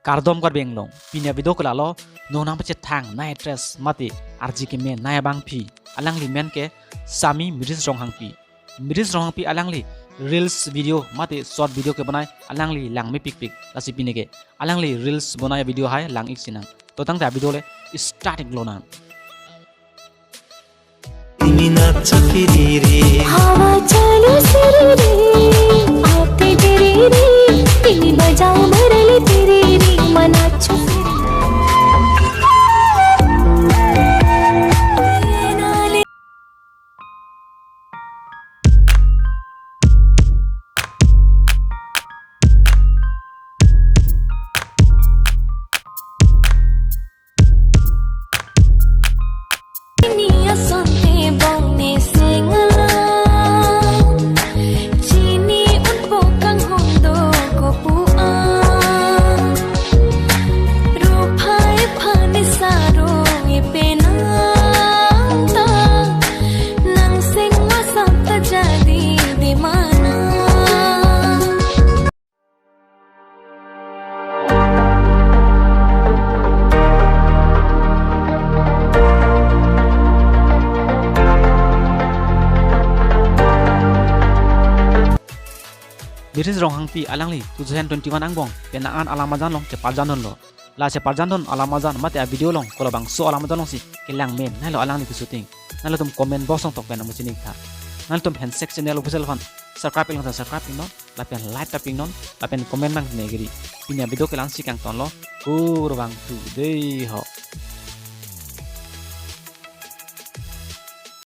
Kardom kar benglong pinya video kala lo no nam che thang na address mati RG ke men na bang pi alang li men ke sami Merish Ronghangpi alang li reels video mati short video ke banai alang li lang me pik lasi pine ke alang li reels banai video hai lang ik sinang to tang ta video le starting lo na ini nacha firi re hawa chale siri re aate tere re tini bajao marale tere re manacho Merish Ronghangpi alang li 2021 angbong penaan alamazan long ceparjan lo la ceparjan alamazan mate a video long kola bang so alamazan long si kelang men nalo alang li shooting nalo tum comment box long tok pen amusinik tha nalo tum hand section nalo busel fan subscribe long subscribe non la pen like taping non la pen comment mang negeri pinya video kelang si kang ton lo kur bang tu dei ho